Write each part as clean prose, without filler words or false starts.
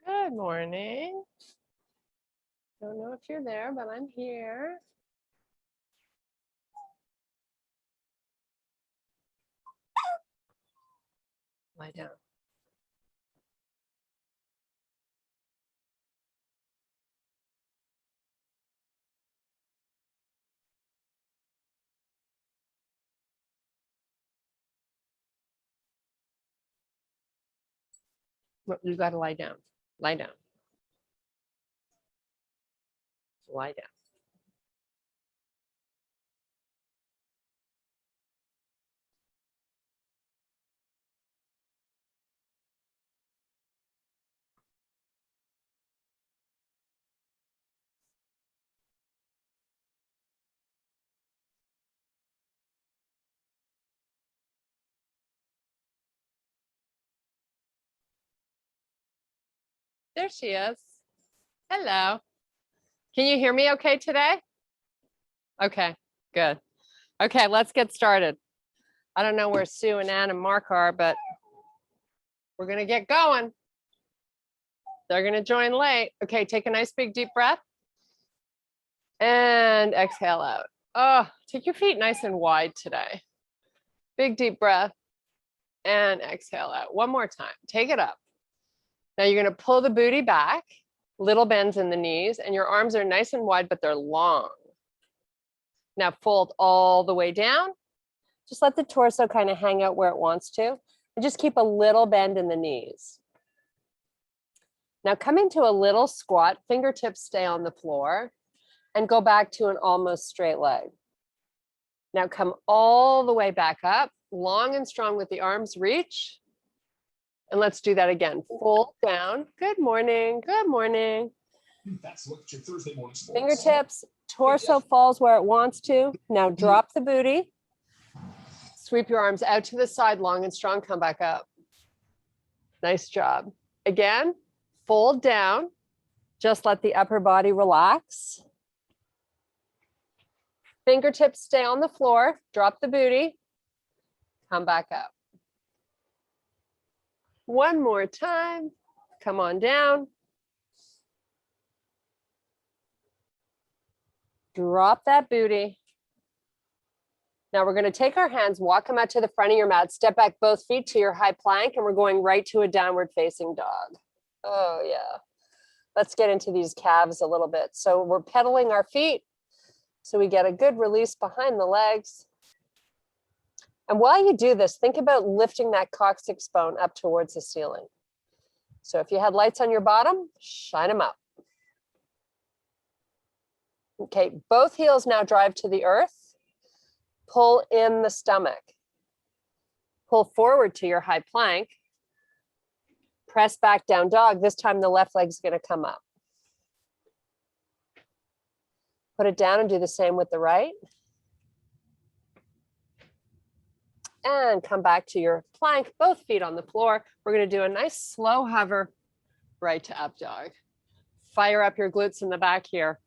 Good morning. Don't know if you're there, but I'm here. Lie down. You got to lie down. Lie down. Lie down. There she is. Hello. Can you hear me okay today? Okay, good. Okay, let's get started. I don't know where Sue and Ann and Mark are, but we're going to get going. They're going to join late. Okay, take a nice big deep breath. And exhale out. Oh, take your feet nice and wide today. Big deep breath. And exhale out. One more time. Take it up. Now you're going to pull the booty back, little bends in the knees, and your arms are nice and wide, but they're long. Now fold all the way down. Just let the torso kind of hang out where it wants to. And just keep a little bend in the knees. Now come into a little squat, fingertips stay on the floor, and go back to an almost straight leg. Now come all the way back up, long and strong with the arms, reach. And let's do that again. Fold down. Good morning. Good morning. That's what your Thursday morning sports. Fingertips, torso falls where it wants to. Now drop the booty. Sweep your arms out to the side, long and strong. Come back up. Nice job. Again, fold down. Just let the upper body relax. Fingertips stay on the floor. Drop the booty. Come back up. One more time. Come on down. Drop that booty. Now we're going to take our hands, walk them out to the front of your mat, step back both feet to your high plank, and we're going right to a downward facing dog. Oh yeah. Let's get into these calves a little bit. So we're pedaling our feet so we get a good release behind the legs. And while you do this, think about lifting that coccyx bone up towards the ceiling. So if you had lights on your bottom, shine them up. Okay, both heels now drive to the earth. Pull in the stomach. Pull forward to your high plank. Press back down dog. This time the left leg's going to come up. Put it down and do the same with the right. And come back to your plank, both feet on the floor. We're going to do a nice slow hover right to up dog. Fire up your glutes in the back here.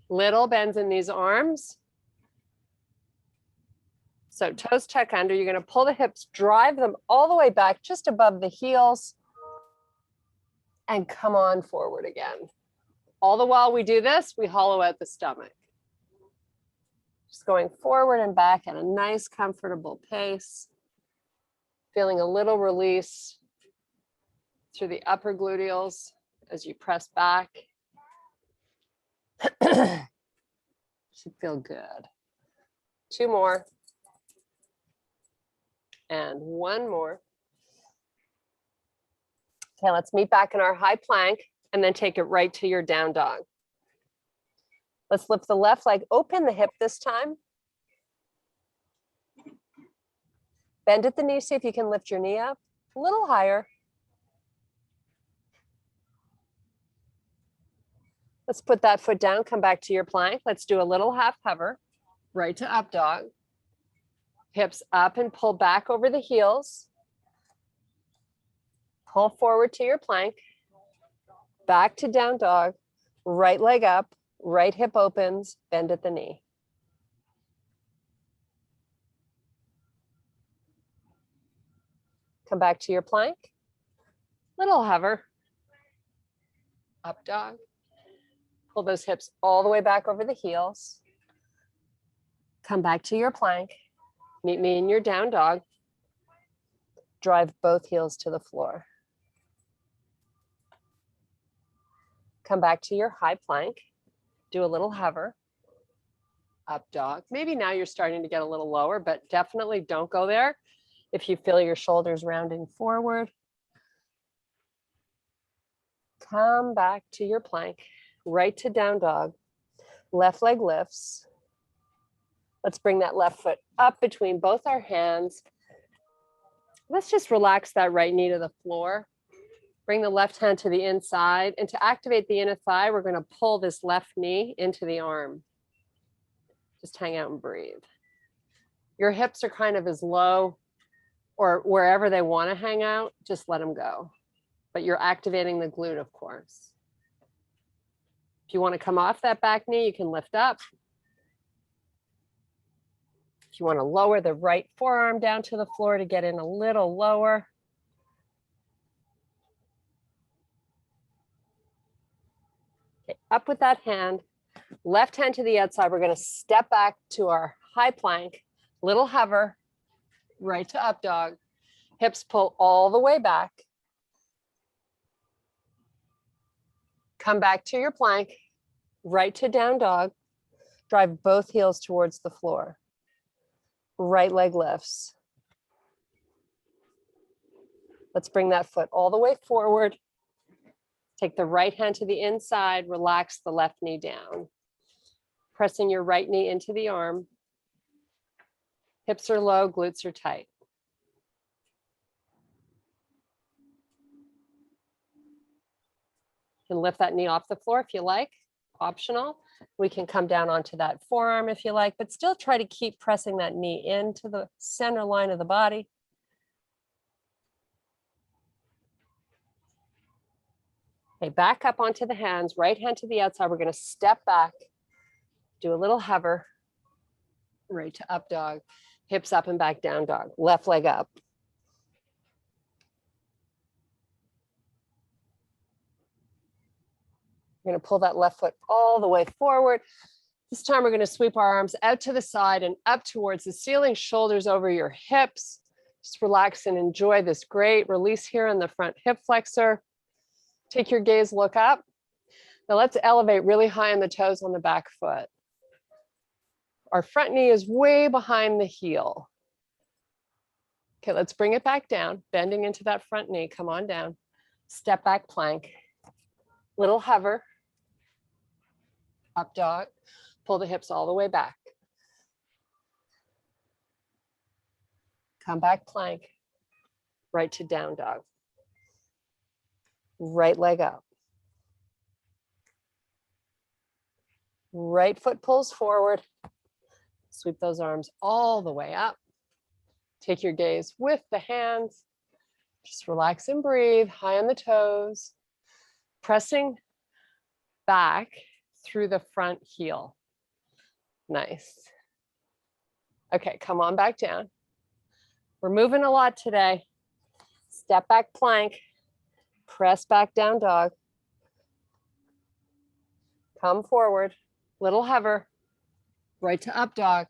Little bends in these arms. So toes tuck under. You're going to pull the hips, drive them all the way back just above the heels. And come on forward again. All the while we do this, we hollow out the stomach. Just going forward and back at a nice, comfortable pace. Feeling a little release through the upper gluteals as you press back. Should feel good. Two more. And one more. Okay, let's meet back in our high plank and then take it right to your down dog. Let's lift the left leg, open the hip this time. Bend at the knee, see if you can lift your knee up a little higher. Let's put that foot down, come back to your plank. Let's do a little half hover, right to up dog. Hips up and pull back over the heels. Pull forward to your plank. Back to down dog. Right leg up, right hip opens, bend at the knee. Come back to your plank. Little hover. Up dog. Pull those hips all the way back over the heels. Come back to your plank. Meet me in your down dog. Drive both heels to the floor. Come back to your high plank. Do a little hover. Up dog. Maybe now you're starting to get a little lower, but definitely don't go there if you feel your shoulders rounding forward. Come back to your plank. Right to down dog. Left leg lifts. Let's bring that left foot up between both our hands. Let's just relax that right knee to the floor. Bring the left hand to the inside. And to activate the inner thigh, we're going to pull this left knee into the arm. Just hang out and breathe. Your hips are kind of as low or wherever they want to hang out, just let them go. But you're activating the glute, of course. If you want to come off that back knee, you can lift up. If you want to lower the right forearm down to the floor to get in a little lower. Okay, up with that hand. Left hand to the outside. We're going to step back to our high plank, little hover, right to up dog. Hips pull all the way back. Come back to your plank, right to down dog. Drive both heels towards the floor. Right leg lifts. Let's bring that foot all the way forward. Take the right hand to the inside, relax the left knee down. Pressing your right knee into the arm. Hips are low, glutes are tight. You can lift that knee off the floor if you like, optional. We can come down onto that forearm if you like, but still try to keep pressing that knee into the center line of the body. Okay, back up onto the hands, right hand to the outside. We're going to step back, do a little hover, right to up dog, hips up and back down dog, left leg up. We're going to pull that left foot all the way forward. This time we're going to sweep our arms out to the side and up towards the ceiling, shoulders over your hips. Just relax and enjoy this great release here in the front hip flexor. Take your gaze, look up. Now let's elevate really high on the toes on the back foot. Our front knee is way behind the heel. Okay, let's bring it back down, bending into that front knee. Come on down. Step back plank. Little hover. Up dog. Pull the hips all the way back. Come back plank. Right to down dog. Right leg up. Right foot pulls forward. Sweep those arms all the way up. Take your gaze with the hands. Just relax and breathe, high on the toes. Pressing back through the front heel. Nice. Okay, come on back down. We're moving a lot today. Step back plank. Press back down dog. Come forward. Little hover. Right to up dog.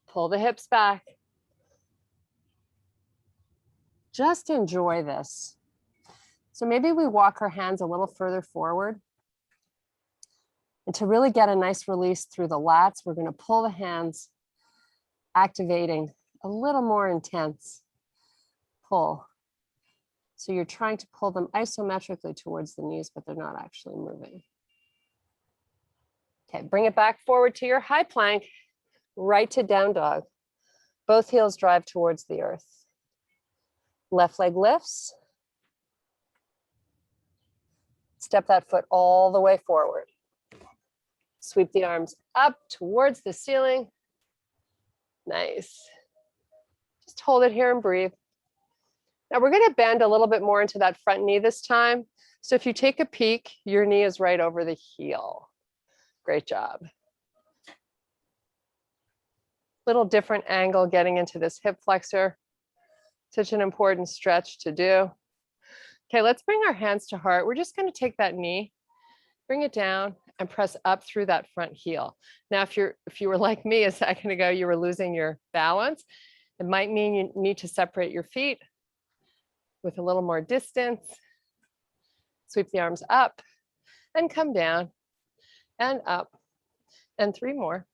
Pull the hips back. Just enjoy this. So maybe we walk our hands a little further forward. And to really get a nice release through the lats, we're going to pull the hands, activating a little more intense pull. So you're trying to pull them isometrically towards the knees, but they're not actually moving. Okay, bring it back forward to your high plank, right to down dog. Both heels drive towards the earth. Left leg lifts. Step that foot all the way forward. Sweep the arms up towards the ceiling. Nice. Just hold it here and breathe. Now we're going to bend a little bit more into that front knee this time. So if you take a peek, your knee is right over the heel. Great job. Little different angle getting into this hip flexor. Such an important stretch to do. Okay, let's bring our hands to heart. We're just going to take that knee, bring it down, and press up through that front heel. Now, if you were like me a second ago, you were losing your balance, it might mean you need to separate your feet with a little more distance. Sweep the arms up and come down and up, and 3 more.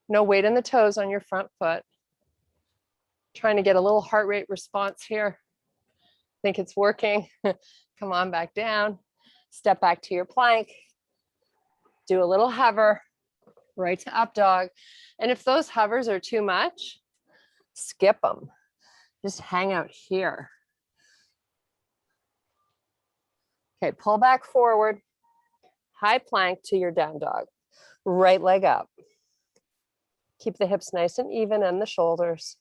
No weight in the toes on your front foot. Trying to get a little heart rate response here. Think it's working. Come on back down. Step back to your plank. Do a little hover, right to up dog. And if those hovers are too much, skip them. Just hang out here. Okay, pull back forward. High plank to your down dog. Right leg up. Keep the hips nice and even and the shoulders.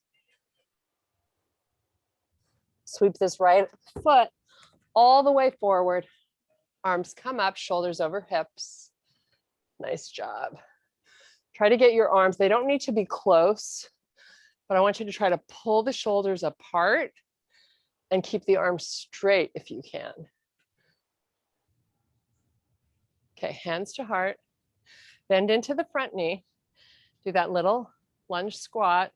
Sweep this right foot all the way forward. Arms come up, shoulders over hips. Nice job. Try to get your arms, they don't need to be close, but I want you to try to pull the shoulders apart and keep the arms straight if you can. Okay, hands to heart. Bend into the front knee. Do that little lunge squat.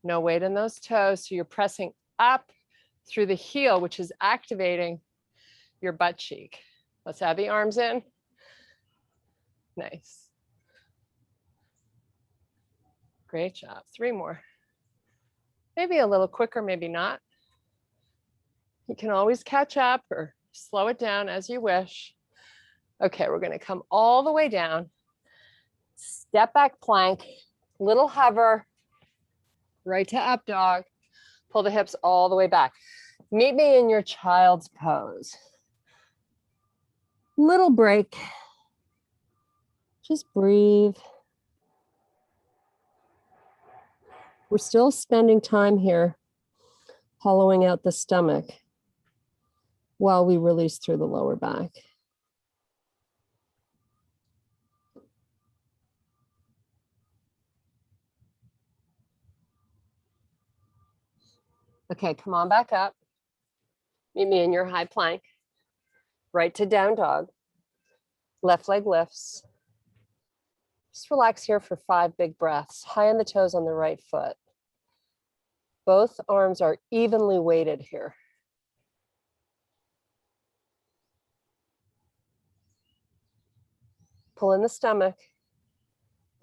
No weight in those toes. So you're pressing up through the heel, which is activating your butt cheek. Let's have the arms in. Nice. Great job. 3 more. Maybe a little quicker, maybe not. You can always catch up or slow it down as you wish. Okay, we're going to come all the way down. Step back plank, little hover, right to up dog. Pull the hips all the way back. Meet me in your child's pose. Little break. Just breathe. We're still spending time here hollowing out the stomach while we release through the lower back. Okay, come on back up. Meet me in your high plank. Right to down dog. Left leg lifts. Just relax here for 5 big breaths. High on the toes on the right foot. Both arms are evenly weighted here. Pull in the stomach.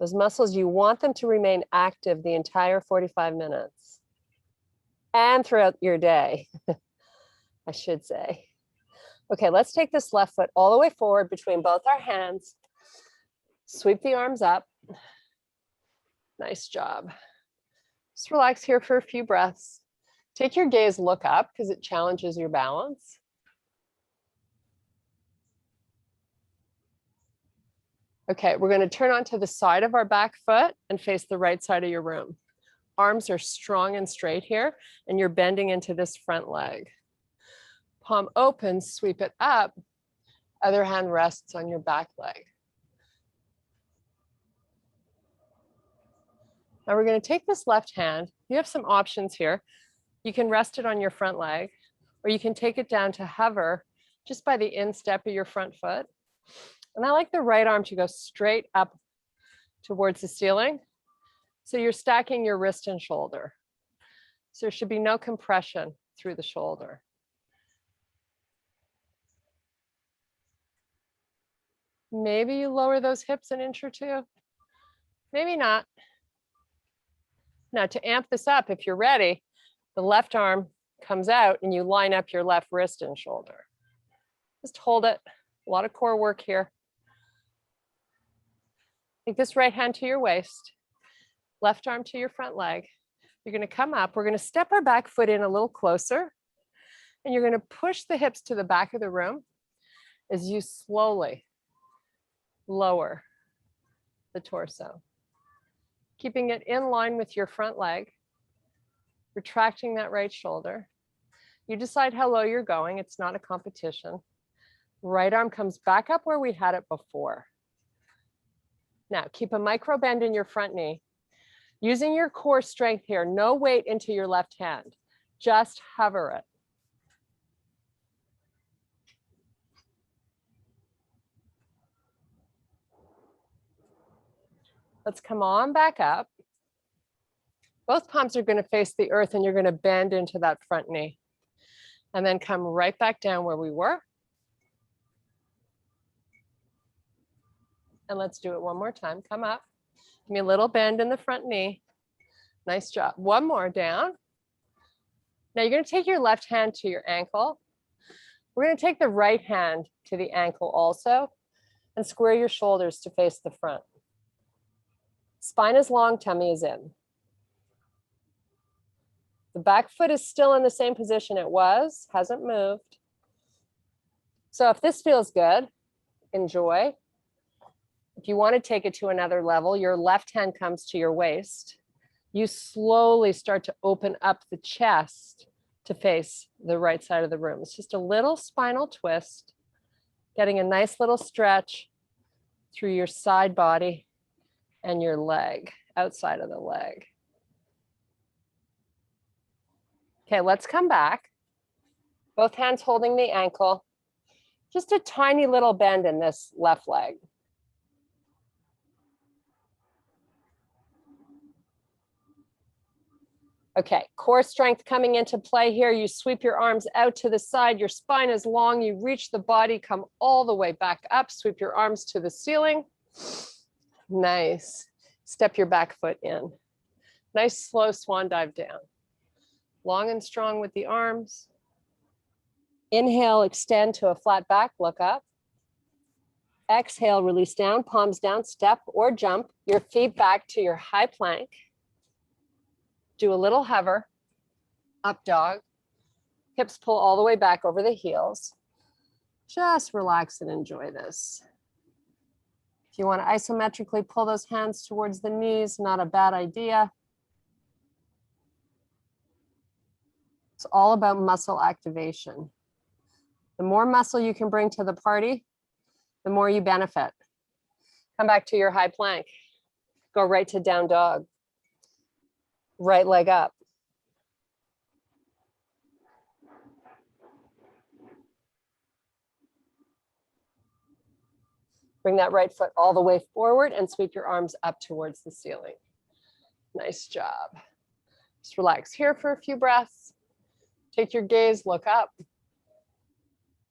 Those muscles, you want them to remain active the entire 45 minutes. And throughout your day, I should say. Okay, let's take this left foot all the way forward between both our hands. Sweep the arms up. Nice job. Just relax here for a few breaths. Take your gaze, look up because it challenges your balance. Okay, we're going to turn onto the side of our back foot and face the right side of your room. Arms are strong and straight here, and you're bending into this front leg. Palm open, sweep it up. Other hand rests on your back leg. Now we're going to take this left hand. You have some options here. You can rest it on your front leg, or you can take it down to hover just by the instep of your front foot. And I like the right arm to go straight up towards the ceiling. So you're stacking your wrist and shoulder. So there should be no compression through the shoulder. Maybe you lower those hips an inch or 2. Maybe not. Now to amp this up, if you're ready, the left arm comes out and you line up your left wrist and shoulder. Just hold it. A lot of core work here. Take this right hand to your waist. Left arm to your front leg. You're going to come up. We're going to step our back foot in a little closer. And you're going to push the hips to the back of the room as you slowly lower the torso. Keeping it in line with your front leg. Retracting that right shoulder. You decide how low you're going. It's not a competition. Right arm comes back up where we had it before. Now keep a micro bend in your front knee. Using your core strength here, no weight into your left hand, just hover it. Let's come on back up. Both palms are going to face the earth and you're going to bend into that front knee. And then come right back down where we were. And let's do it one more time. Come up. Give me a little bend in the front knee. Nice job. One more down. Now you're going to take your left hand to your ankle. We're going to take the right hand to the ankle also and square your shoulders to face the front. Spine is long, tummy is in. The back foot is still in the same position it was, hasn't moved. So if this feels good, enjoy. If you want to take it to another level, your left hand comes to your waist. You slowly start to open up the chest to face the right side of the room. It's just a little spinal twist, getting a nice little stretch through your side body and your leg, outside of the leg. Okay, let's come back. Both hands holding the ankle. Just a tiny little bend in this left leg. Okay, core strength coming into play here. You sweep your arms out to the side. Your spine is long. You reach the body, come all the way back up. Sweep your arms to the ceiling. Nice. Step your back foot in. Nice, slow swan dive down. Long and strong with the arms. Inhale, extend to a flat back, look up. Exhale, release down, palms down, step or jump your feet back to your high plank. Do a little hover, up dog. Hips pull all the way back over the heels. Just relax and enjoy this. If you want to isometrically pull those hands towards the knees, not a bad idea. It's all about muscle activation. The more muscle you can bring to the party, the more you benefit. Come back to your high plank. Go right to down dog. Right leg up. Bring that right foot all the way forward and sweep your arms up towards the ceiling. Nice job. Just relax here for a few breaths. Take your gaze, look up.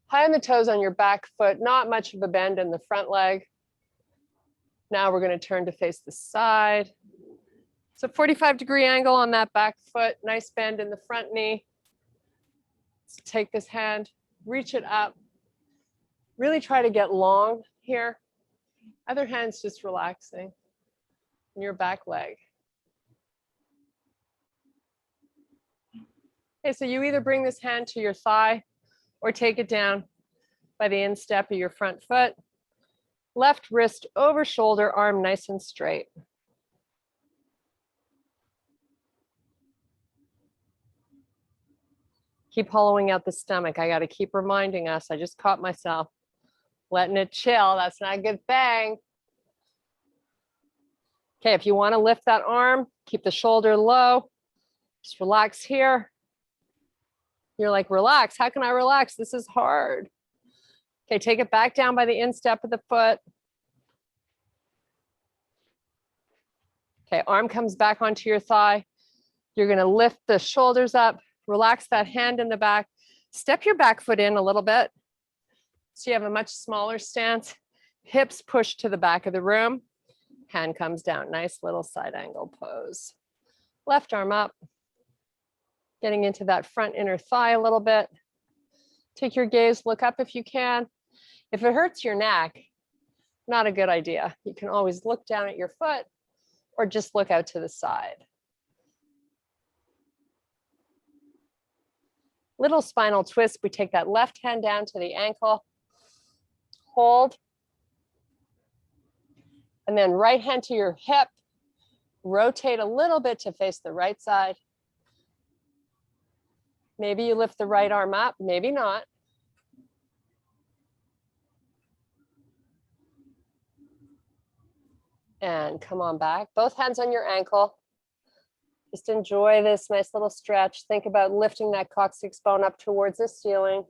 High on the toes on your back foot, not much of a bend in the front leg. Now we're going to turn to face the side. So 45-degree angle on that back foot, nice bend in the front knee. Let's take this hand, reach it up. Really try to get long here. Other hand's just relaxing in your back leg. Okay, so you either bring this hand to your thigh or take it down by the instep of your front foot. Left wrist over shoulder, arm nice and straight. Keep hollowing out the stomach. I got to keep reminding us. I just caught myself letting it chill. That's not a good thing. Okay, if you want to lift that arm, keep the shoulder low. Just relax here. You're like, relax. How can I relax? This is hard. Okay, take it back down by the instep of the foot. Okay, arm comes back onto your thigh. You're going to lift the shoulders up. Relax that hand in the back. Step your back foot in a little bit. So you have a much smaller stance. Hips push to the back of the room. Hand comes down. Nice little side angle pose. Left arm up. Getting into that front inner thigh a little bit. Take your gaze, look up if you can. If it hurts your neck, not a good idea. You can always look down at your foot or just look out to the side. Little spinal twist. We take that left hand down to the ankle. Hold. And then right hand to your hip. Rotate a little bit to face the right side. Maybe you lift the right arm up, maybe not. And come on back. Both hands on your ankle. Just enjoy this nice little stretch. Think about lifting that coccyx bone up towards the ceiling.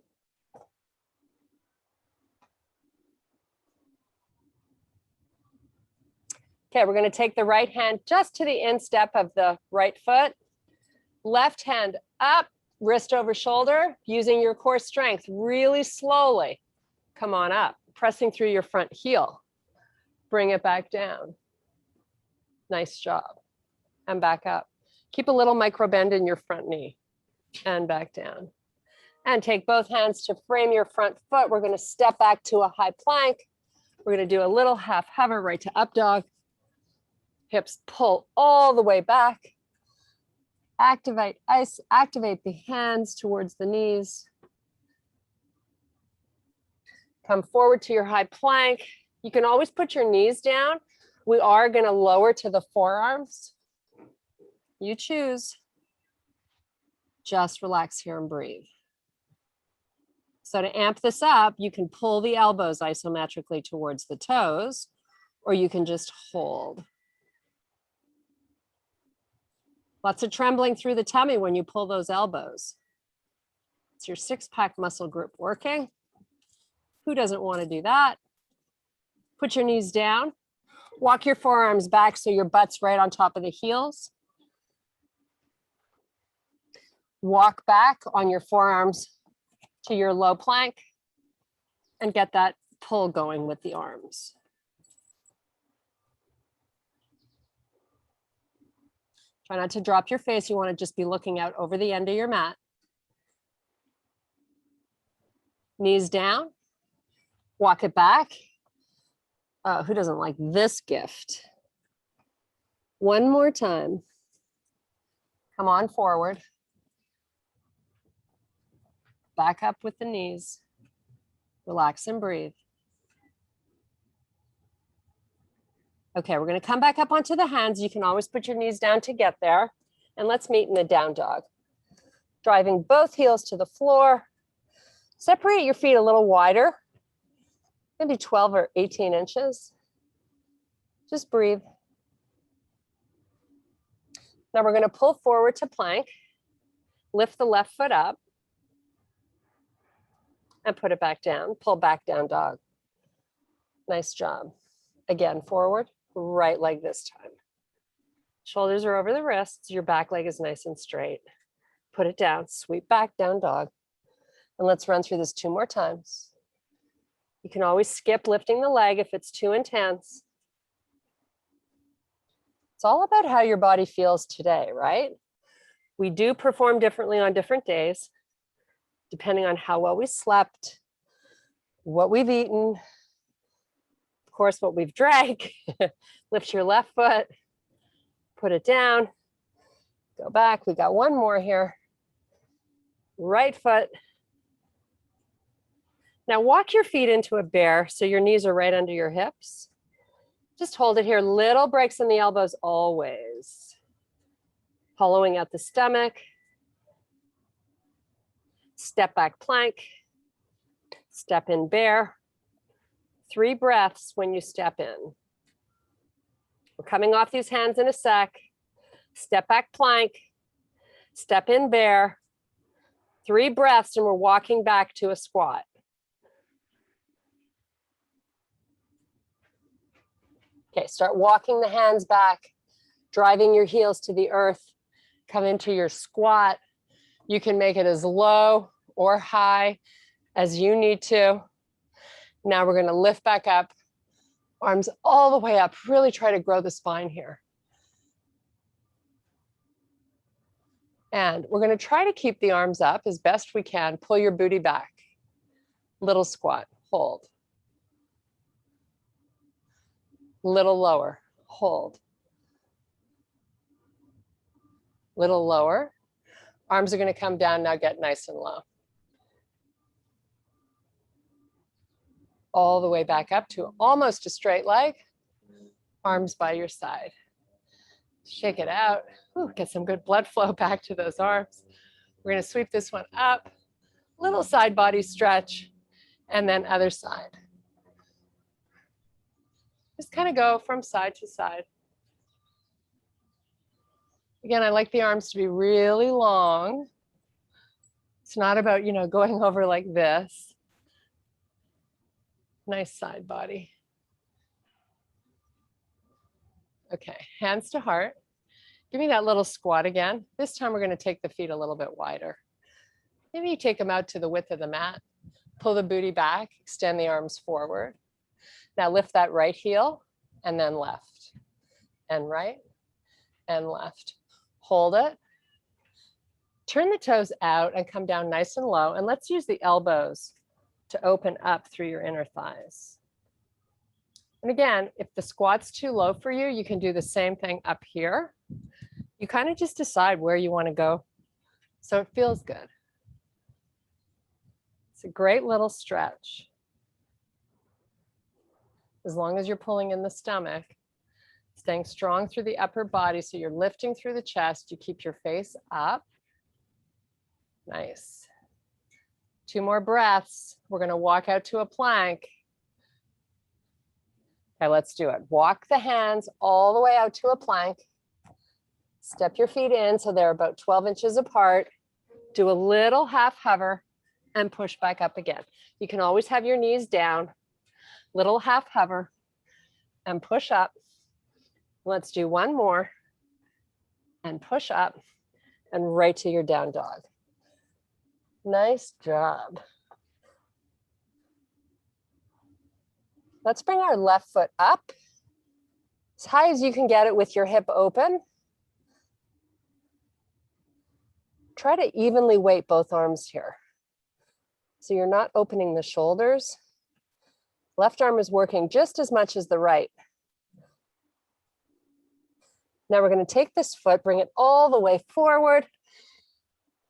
Okay, we're going to take the right hand just to the instep of the right foot. Left hand up, wrist over shoulder, using your core strength really slowly. Come on up, pressing through your front heel. Bring it back down. Nice job. And back up. Keep a little micro bend in your front knee. And back down. And take both hands to frame your front foot. We're going to step back to a high plank. We're going to do a little half hover right to up dog. Hips pull all the way back. Activate the hands towards the knees. Come forward to your high plank. You can always put your knees down. We are going to lower to the forearms. You choose. Just relax here and breathe. So to amp this up, you can pull the elbows isometrically towards the toes, or you can just hold. Lots of trembling through the tummy when you pull those elbows. It's your six-pack muscle group working. Who doesn't want to do that? Put your knees down. Walk your forearms back so your butt's right on top of the heels. Walk back on your forearms to your low plank and get that pull going with the arms. Try not to drop your face. You want to just be looking out over the end of your mat. Knees down. Walk it back. Who doesn't like this gift? One more time. Come on forward. Back up with the knees. Relax and breathe. Okay, we're going to come back up onto the hands. You can always put your knees down to get there. And let's meet in the down dog. Driving both heels to the floor. Separate your feet a little wider. Maybe 12 or 18 inches. Just breathe. Now we're going to pull forward to plank. Lift the left foot up. And put it back down. Pull back down dog. Nice job. Again, forward, right leg this time. Shoulders are over the wrists. Your back leg is nice and straight. Put it down, sweep back down dog. And let's run through this 2 more times. You can always skip lifting the leg if it's too intense. It's all about how your body feels today, right? We do perform differently on different days, depending on how well we slept, what we've eaten, of course, what we've drank. Lift your left foot, put it down, go back. We got one more here. Right foot. Now walk your feet into a bear so your knees are right under your hips. Just hold it here. Little breaks in the elbows always. Hollowing out the stomach. Step back plank. Step in bear. 3 breaths when you step in. We're coming off these hands in a sec. Step back plank. Step in bear. 3 breaths and we're walking back to a squat. Okay, start walking the hands back, driving your heels to the earth. Come into your squat. You can make it as low or high as you need to. Now we're going to lift back up, arms all the way up. Really try to grow the spine here. And we're going to try to keep the arms up as best we can. Pull your booty back. Little squat, hold. Little lower, hold. Little lower. Arms are going to come down now, get nice and low. All the way back up to almost a straight leg. Arms by your side. Shake it out. Ooh, get some good blood flow back to those arms. We're going to sweep this one up. Little side body stretch. And then other side. Just kind of go from side to side. Again, I like the arms to be really long. It's not about, going over like this. Nice side body. Okay, hands to heart. Give me that little squat again. This time we're going to take the feet a little bit wider. Maybe you take them out to the width of the mat. Pull the booty back, extend the arms forward. Now lift that right heel and then left and right and left. Hold it. Turn the toes out and come down nice and low. And let's use the elbows to open up through your inner thighs. And again, if the squat's too low for you, you can do the same thing up here. You kind of just decide where you want to go so it feels good. It's a great little stretch. As long as you're pulling in the stomach, staying strong through the upper body so you're lifting through the chest, you keep your face up. Nice. 2 more breaths. We're going to walk out to a plank. Okay, let's do it. Walk the hands all the way out to a plank. Step your feet in so they're about 12 inches apart. Do a little half hover and push back up again. You can always have your knees down. Little half hover and push up. Let's do one more and push up and right to your down dog. Nice job. Let's bring our left foot up as high as you can get it with your hip open. Try to evenly weight both arms here. So you're not opening the shoulders. Left arm is working just as much as the right. Now we're going to take this foot, bring it all the way forward.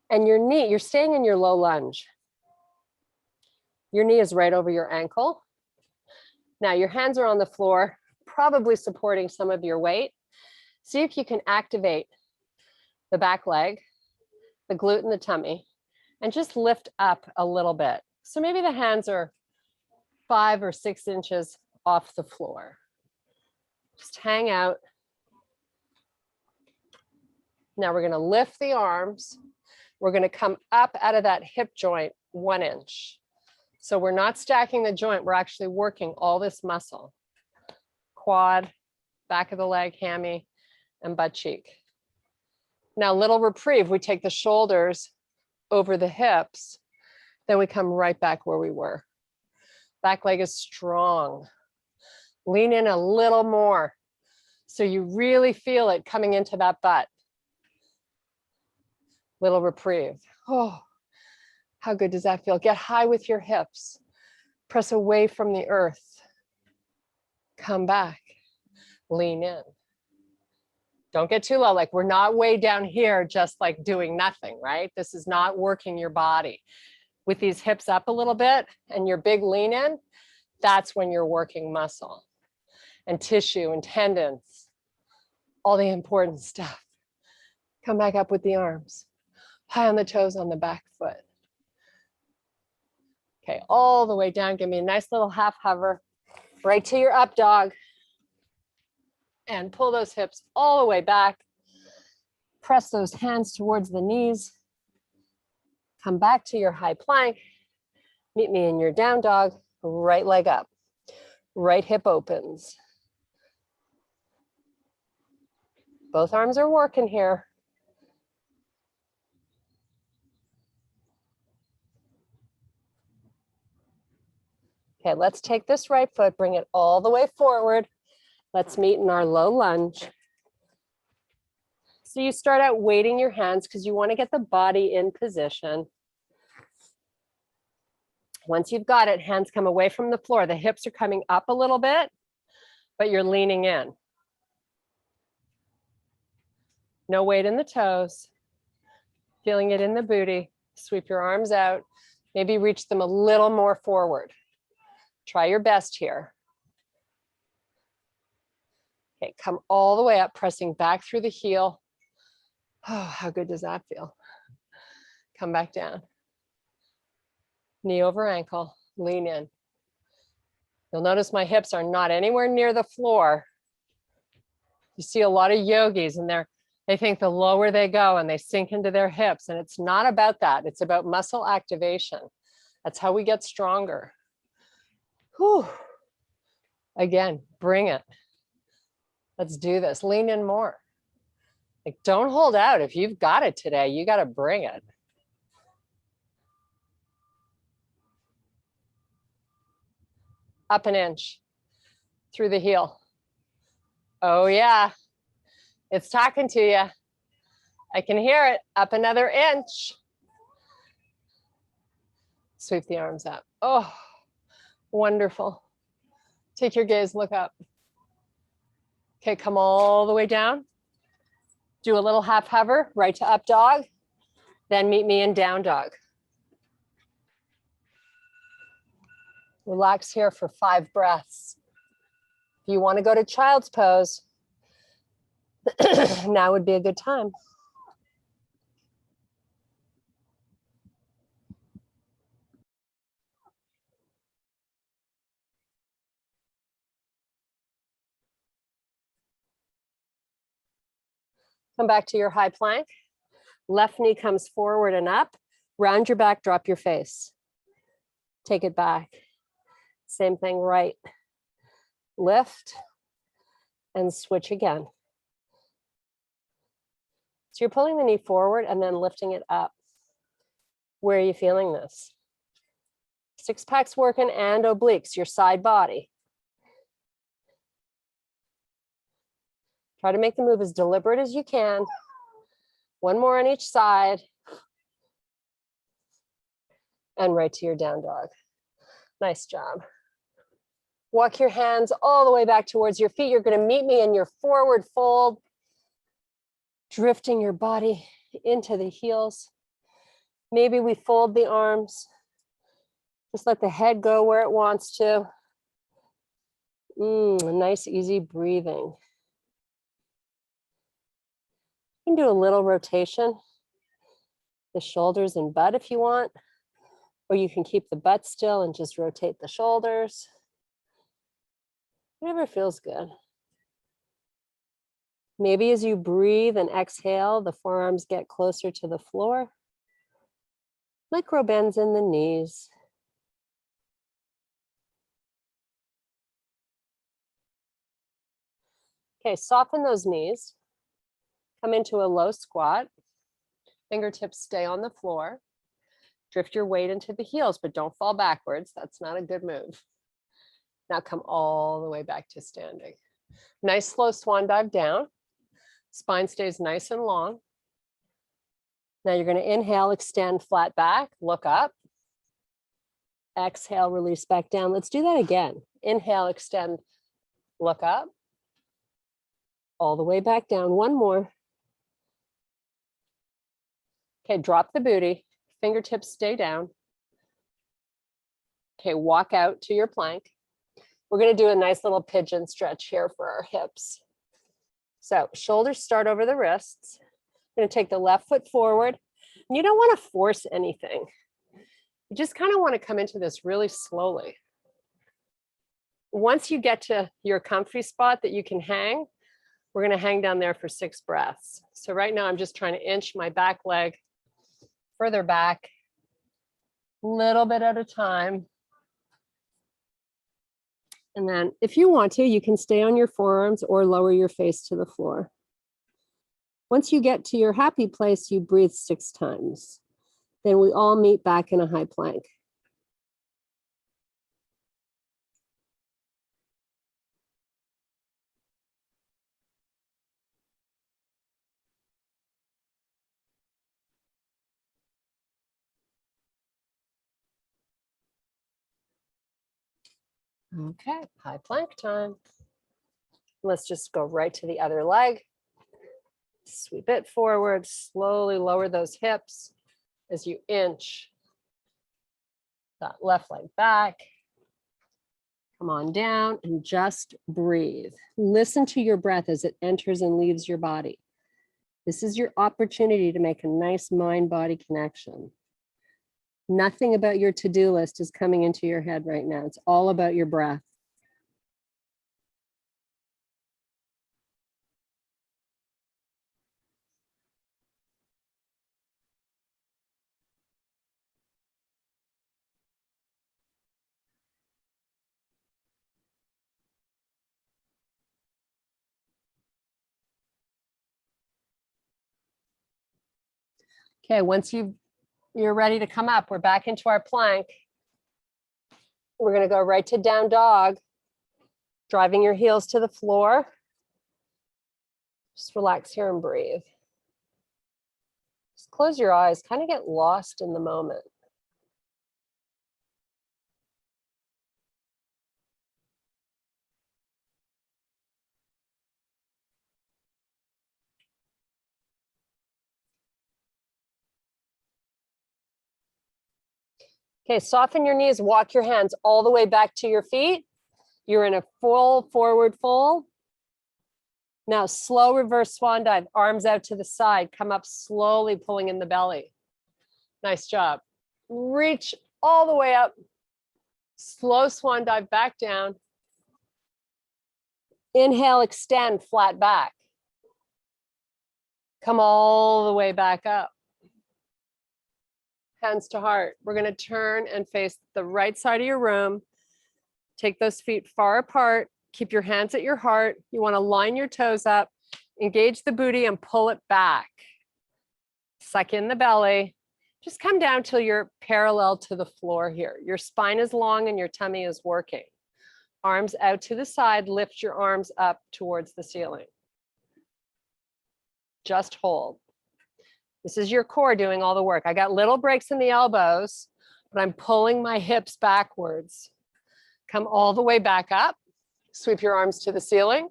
And your knee, you're staying in your low lunge. Your knee is right over your ankle. Now your hands are on the floor, probably supporting some of your weight. See if you can activate the back leg, the glute and the tummy, and just lift up a little bit. So maybe the hands are 5 or 6 inches off the floor. Just hang out. Now we're going to lift the arms. We're going to come up out of that hip joint 1 inch. So we're not stacking the joint. We're actually working all this muscle. Quad, back of the leg, hammy, and butt cheek. Now, little reprieve. We take the shoulders over the hips. Then we come right back where we were. Back leg is strong. Lean in a little more so you really feel it coming into that butt. Little reprieve. Oh, how good does that feel? Get high with your hips. Press away from the earth. Come back. Lean in. Don't get too low. Like we're not way down here just like doing nothing, right? This is not working your body. With these hips up a little bit and your big lean in, that's when you're working muscle and tissue and tendons, all the important stuff. Come back up with the arms. High on the toes on the back foot. Okay, all the way down. Give me a nice little half hover right to your up dog. And pull those hips all the way back. Press those hands towards the knees. Come back to your high plank. Meet me in your down dog. Right leg up. Right hip opens. Both arms are working here. Okay, let's take this right foot, bring it all the way forward. Let's meet in our low lunge. So you start out weighting your hands because you want to get the body in position. Once you've got it, hands come away from the floor. The hips are coming up a little bit, but you're leaning in. No weight in the toes. Feeling it in the booty. Sweep your arms out. Maybe reach them a little more forward. Try your best here. Okay, come all the way up, pressing back through the heel. Oh, how good does that feel? Come back down. Knee over ankle, lean in. You'll notice my hips are not anywhere near the floor. You see a lot of yogis and they think the lower they go and they sink into their hips, and it's not about that. It's about muscle activation. That's how we get stronger. Whew. Again, bring it. Let's do this. Lean in more. Like, don't hold out. If you've got it today, you got to bring it. Up an inch through the heel. Oh, yeah. It's talking to you. I can hear it. Up another inch. Sweep the arms up. Oh, wonderful. Take your gaze, look up. Okay, come all the way down. Do a little half hover, right to up dog. Then meet me in down dog. Relax here for 5 breaths. If you want to go to child's pose, now would be a good time. Come back to your high plank. Left knee comes forward and up. Round your back, drop your face. Take it back. Same thing, right. Lift and switch again. So you're pulling the knee forward and then lifting it up. Where are you feeling this? Six packs working and obliques, your side body. Try to make the move as deliberate as you can. One more on each side. And right to your down dog. Nice job. Walk your hands all the way back towards your feet. You're going to meet me in your forward fold, drifting your body into the heels. Maybe we fold the arms. Just let the head go where it wants to. Nice, easy breathing. You can do a little rotation, the shoulders and butt if you want, or you can keep the butt still and just rotate the shoulders. Whatever feels good. Maybe as you breathe and exhale, the forearms get closer to the floor. Micro bends in the knees. Okay, soften those knees. Come into a low squat. Fingertips stay on the floor. Drift your weight into the heels, but don't fall backwards. That's not a good move. Now come all the way back to standing. Nice slow swan dive down. Spine stays nice and long. Now you're going to inhale, extend flat back, look up. Exhale, release back down. Let's do that again. Inhale, extend, look up. All the way back down. One more. Okay, drop the booty. Fingertips stay down. Okay, walk out to your plank. We're going to do a nice little pigeon stretch here for our hips. So shoulders start over the wrists. I'm going to take the left foot forward. And you don't want to force anything. You just kind of want to come into this really slowly. Once you get to your comfy spot that you can hang, we're going to hang down there for 6 breaths. So right now I'm just trying to inch my back leg further back, a little bit at a time. And then if you want to, you can stay on your forearms or lower your face to the floor. Once you get to your happy place, you breathe 6 times. Then we all meet back in a high plank. Okay, high plank time. Let's just go right to the other leg. Sweep it forward, slowly lower those hips as you inch that left leg back. Come on down and just breathe. Listen to your breath as it enters and leaves your body. This is your opportunity to make a nice mind-body connection. Nothing about your to-do list is coming into your head right now. It's all about your breath. Okay, once you're ready to come up, we're back into our plank. We're gonna go right to down dog, driving your heels to the floor. Just relax here and breathe. Just close your eyes, kind of get lost in the moment. Okay, soften your knees, walk your hands all the way back to your feet. You're in a full forward fold. Now slow reverse swan dive, arms out to the side, come up slowly, pulling in the belly. Nice job. Reach all the way up. Slow swan dive back down. Inhale, extend, flat back. Come all the way back up. Hands to heart. We're going to turn and face the right side of your room. Take those feet far apart. Keep your hands at your heart. You want to line your toes up, engage the booty and pull it back. Suck in the belly. Just come down till you're parallel to the floor here. Your spine is long and your tummy is working. Arms out to the side, lift your arms up towards the ceiling. Just hold. This is your core doing all the work. I got little breaks in the elbows, but I'm pulling my hips backwards. Come all the way back up. Sweep your arms to the ceiling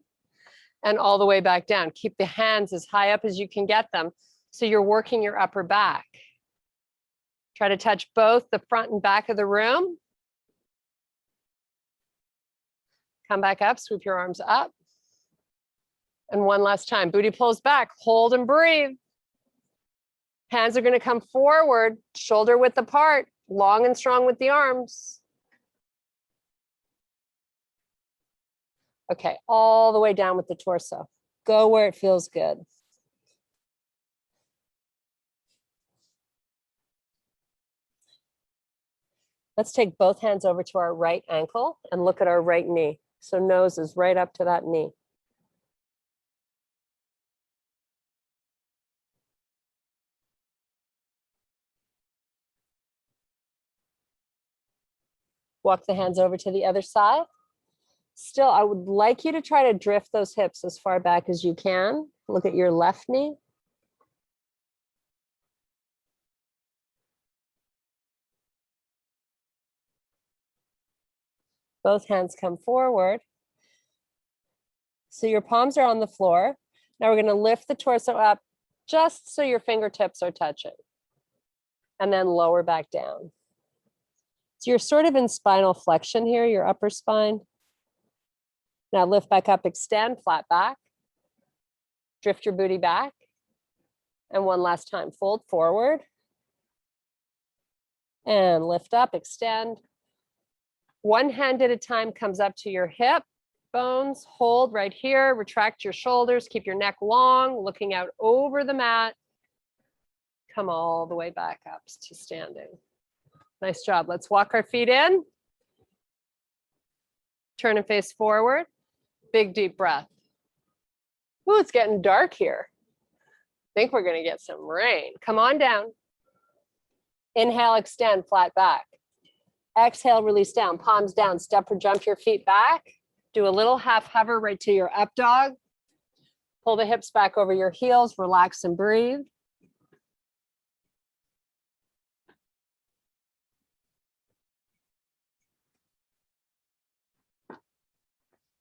and all the way back down. Keep the hands as high up as you can get them so you're working your upper back. Try to touch both the front and back of the room. Come back up, sweep your arms up. And one last time, booty pulls back, hold and breathe. Hands are going to come forward, shoulder width apart, long and strong with the arms. Okay, all the way down with the torso. Go where it feels good. Let's take both hands over to our right ankle and look at our right knee. So nose is right up to that knee. Walk the hands over to the other side. Still, I would like you to try to drift those hips as far back as you can. Look at your left knee. Both hands come forward. So your palms are on the floor. Now we're going to lift the torso up just so your fingertips are touching. And then lower back down. So you're sort of in spinal flexion here, your upper spine. Now lift back up, extend, flat back. Drift your booty back. And one last time, fold forward. And lift up, extend. One hand at a time comes up to your hip bones. Hold right here, retract your shoulders, keep your neck long, looking out over the mat. Come all the way back up to standing. Nice job. Let's walk our feet in. Turn and face forward. Big deep breath. Ooh, it's getting dark here. I think we're going to get some rain. Come on down. Inhale, extend, flat back. Exhale, release down, palms down, step or jump your feet back. Do a little half hover right to your up dog. Pull the hips back over your heels, relax and breathe.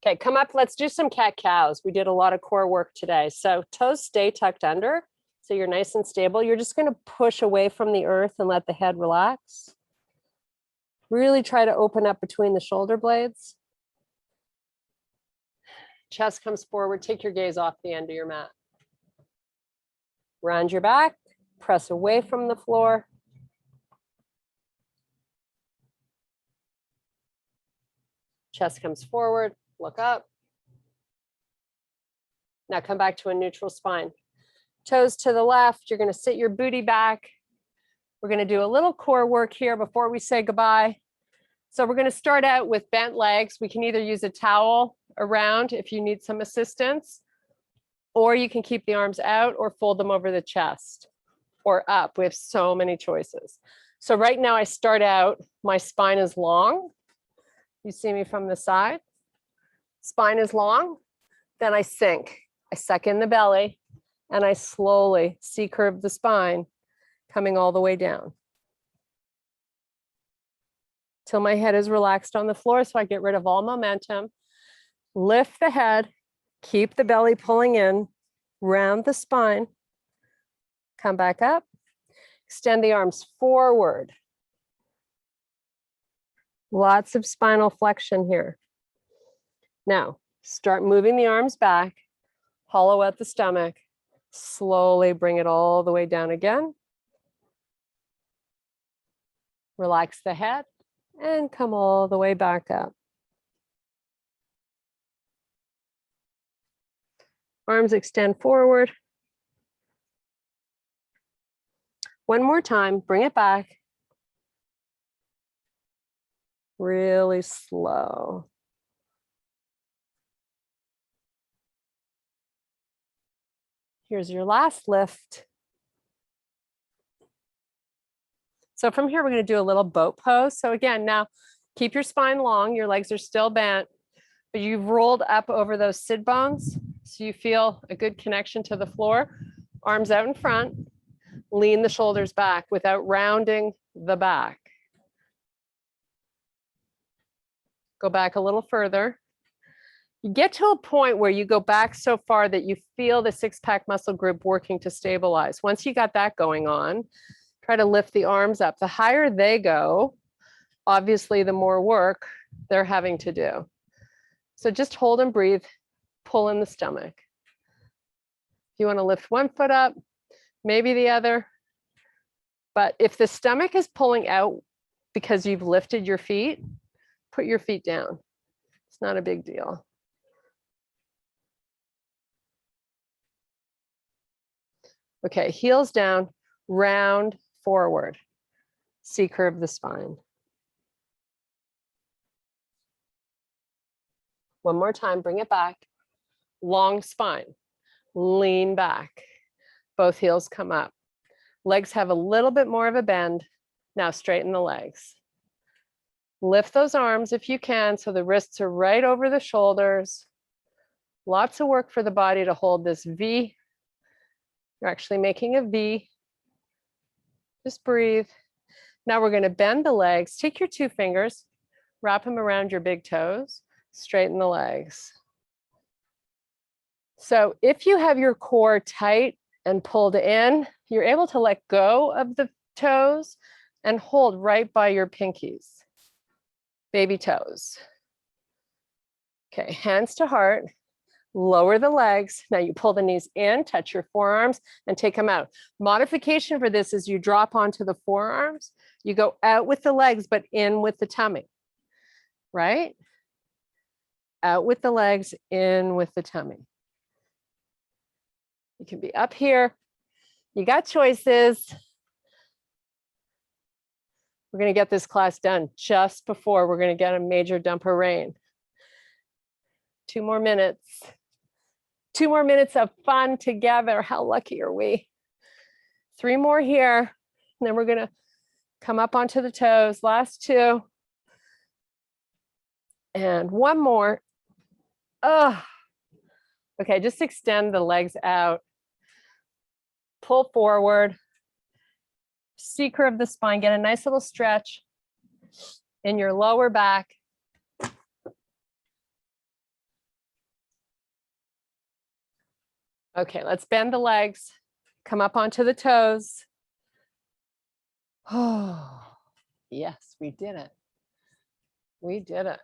Okay, come up, let's do some cat-cows. We did a lot of core work today. So toes stay tucked under, so you're nice and stable. You're just gonna push away from the earth and let the head relax. Really try to open up between the shoulder blades. Chest comes forward, take your gaze off the end of your mat. Round your back, press away from the floor. Chest comes forward, look up. Now come back to a neutral spine. Toes to the left, you're gonna sit your booty back. We're gonna do a little core work here before we say goodbye. So we're gonna start out with bent legs. We can either use a towel around if you need some assistance, or you can keep the arms out or fold them over the chest. or up. We have so many choices. So right now I start out, my spine is long. You see me from the side. Spine is long. Then I sink. I suck in the belly and I slowly C-curve the spine, coming all the way down till my head is relaxed on the floor, so I get rid of all momentum. Lift the head, keep the belly pulling in, round the spine, come back up, extend the arms forward. Lots of spinal flexion here. Now, start moving the arms back, hollow out the stomach, slowly bring it all the way down again. Relax the head and come all the way back up. Arms extend forward. One more time, bring it back. Really slow. Here's your last lift. So from here, we're going to do a little boat pose. So again, now keep your spine long. Your legs are still bent, but you've rolled up over those sit bones. So you feel a good connection to the floor. Arms out in front. Lean the shoulders back without rounding the back. Go back a little further. You get to a point where you go back so far that you feel the six-pack muscle group working to stabilize. Once you got that going on, try to lift the arms up. The higher they go, obviously the more work they're having to do. So just hold and breathe, pull in the stomach. If you want to lift one foot up, maybe the other. But if the stomach is pulling out because you've lifted your feet, put your feet down. It's not a big deal. Okay, heels down, round forward. C-curve the spine. One more time, bring it back. Long spine, lean back. Both heels come up. Legs have a little bit more of a bend. Now straighten the legs. Lift those arms if you can so the wrists are right over the shoulders. Lots of work for the body to hold this V. You're actually making a V. Just breathe. Now we're going to bend the legs. Take your two fingers, wrap them around your big toes, straighten the legs. So if you have your core tight and pulled in, you're able to let go of the toes and hold right by your pinkies, baby toes. Okay, hands to heart, lower the legs. Now you pull the knees in, touch your forearms and take them out. Modification for this is you drop onto the forearms, you go out with the legs, but in with the tummy, right? Out with the legs, in with the tummy. You can be up here. You got choices. We're going to get this class done just before we're going to get a major dump of rain. 2 more minutes. 2 more minutes of fun together. How lucky are we? 3 more here. And then we're going to come up onto the toes. Last 2. And 1 more. Oh. Okay, just extend the legs out. Pull forward. C-curve the spine. Get a nice little stretch in your lower back. Okay, let's bend the legs. Come up onto the toes. Oh, yes, we did it. We did it.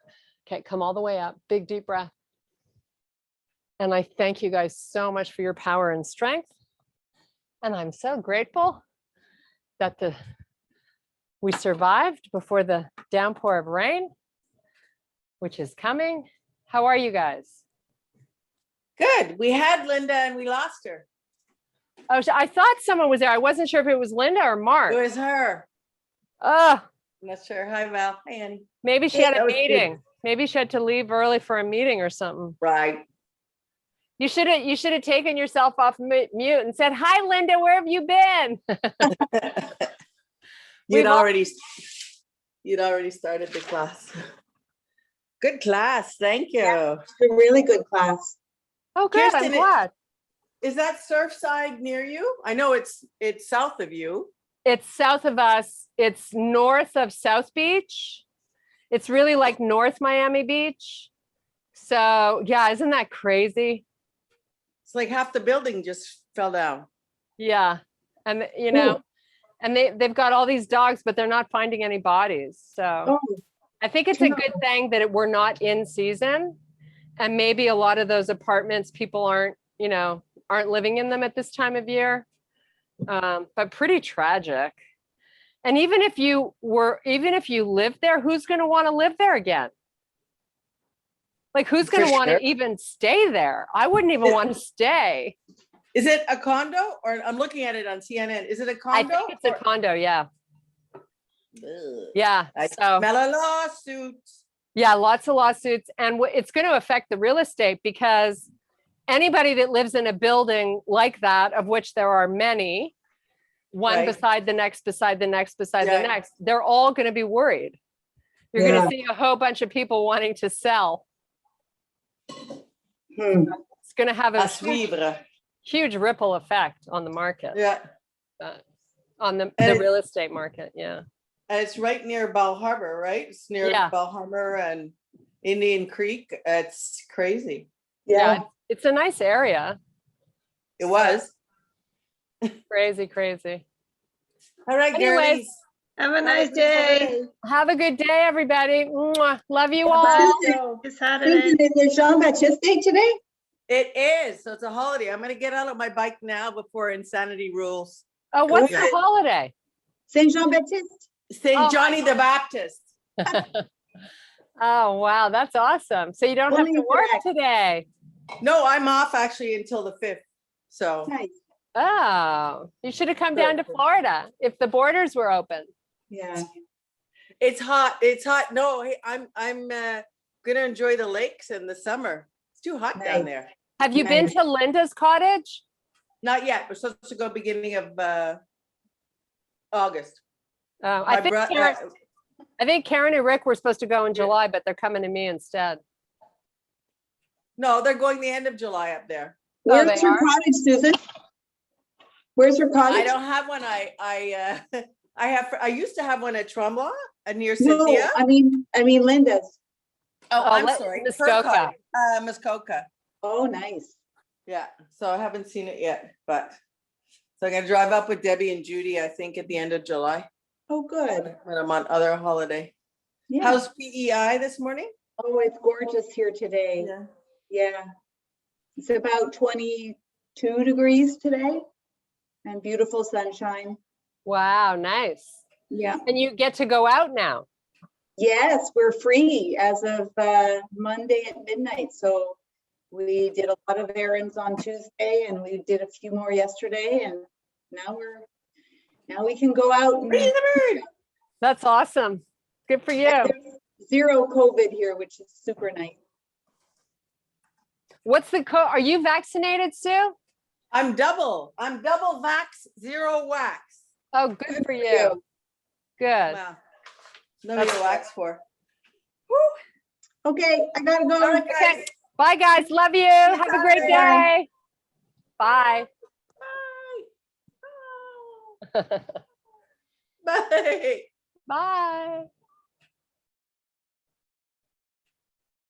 Okay, come all the way up. Big, deep breath. And I thank you guys so much for your power and strength. And I'm so grateful that we survived before the downpour of rain, which is coming. How are you guys? Good. We had Linda and we lost her. Oh, I thought someone was there. I wasn't sure if it was Linda or Mark. It was her. Oh, I'm not sure. Hi, Val. Hi, Annie. maybe she Hey, had a that was good. meeting. Maybe she had to leave early for a meeting or something. Right. You should have taken yourself off mute and said, "Hi, Linda. Where have you been?" You'd already started the class. Good class. Thank you. It's a really good class. Oh, good. I'm Kirsten, glad. Is that Surfside near you? I know it's south of you. It's south of us. It's north of South Beach. It's really like North Miami Beach. So yeah, isn't that crazy? It's like half the building just fell down. Yeah. And you know, and they've got all these dogs, but they're not finding any bodies. So Oh, I think it's a good thing that we're not in season. And maybe a lot of those apartments, people aren't living in them at this time of year. But pretty tragic. And even if you lived there, who's going to want to live there again? Like, who's going to want to even stay there? I wouldn't even want to stay. Is it a condo, or I'm looking at it on CNN? Is it a I condo? think it's a condo. Yeah. Ugh. Yeah. I So smell a lawsuit. yeah, lots of lawsuits, and it's going to affect the real estate because anybody that lives in a building like that, of which there are many, one Right. beside the next, beside the next, beside Yeah. the next, they're all going to be worried. You're going to see a whole bunch of people wanting to sell. It's going to have a À suivre. huge ripple effect on the market, Yeah. on the And real estate market. Yeah. And it's right near Bell Harbor, right? It's near Yeah. Bell Harbor and Indian Creek. It's crazy. yeah. It's a nice area. It was. Crazy. All right, Anyways, girlies. Have a nice day. Have a good day, everybody. Mwah. Love you all. So It's Saturday. Susan, is it Jean-Baptiste Day today? it is. So it's a holiday. I'm going to get out on my bike now before insanity rules. Oh, what's Yeah. the holiday? Saint Jean-Baptiste? St. Oh, my Johnny the Baptist. Oh, wow. That's awesome. So you don't have Only to work correct. today. No, I'm off actually until the 5th. So Nice. Oh, you should have come down to Florida if the borders were open. Yeah. it's hot. It's hot. No, hey, I'm gonna enjoy the lakes in the summer. It's too hot down Nice. there. Have you been Nice. to Linda's cottage? Not yet. We're supposed to go beginning of August. Oh, My bro- I think Karen and Rick were supposed to go in July, but they're coming to me instead. No, they're going the end of July up there. Oh, Where's they your are? cottage, Susan? Where's your I cottage? don't have one. I used to have one at Tremblant near No, Cynthia. I mean Linda's. Oh, I'm let- sorry. Muskoka. Muskoka. Oh, nice. Yeah. So I haven't seen it yet, but so I'm gonna drive up with Debbie and Judy, I think, at the end of July Oh, good. when I'm on other holiday. Yeah. How's PEI this morning? Oh, it's gorgeous here today. Yeah. It's about 22 degrees today and beautiful sunshine. Wow, nice. Yeah. And you get to go out now. Yes, we're free as of Monday at midnight. So we did a lot of errands on Tuesday and we did a few more yesterday, and now we can go out and Raise the bird. That's awesome. Good for you. there's zero COVID here, which is super nice. What's the code? Are you vaccinated, Sue? I'm double vax, zero wax. Oh, good for you. Good. Wow. No need to wax for. Okay, I gotta go. All right, guys. Okay. Bye, guys. Love you. Have a great day. Bye. Bye. Bye. Bye.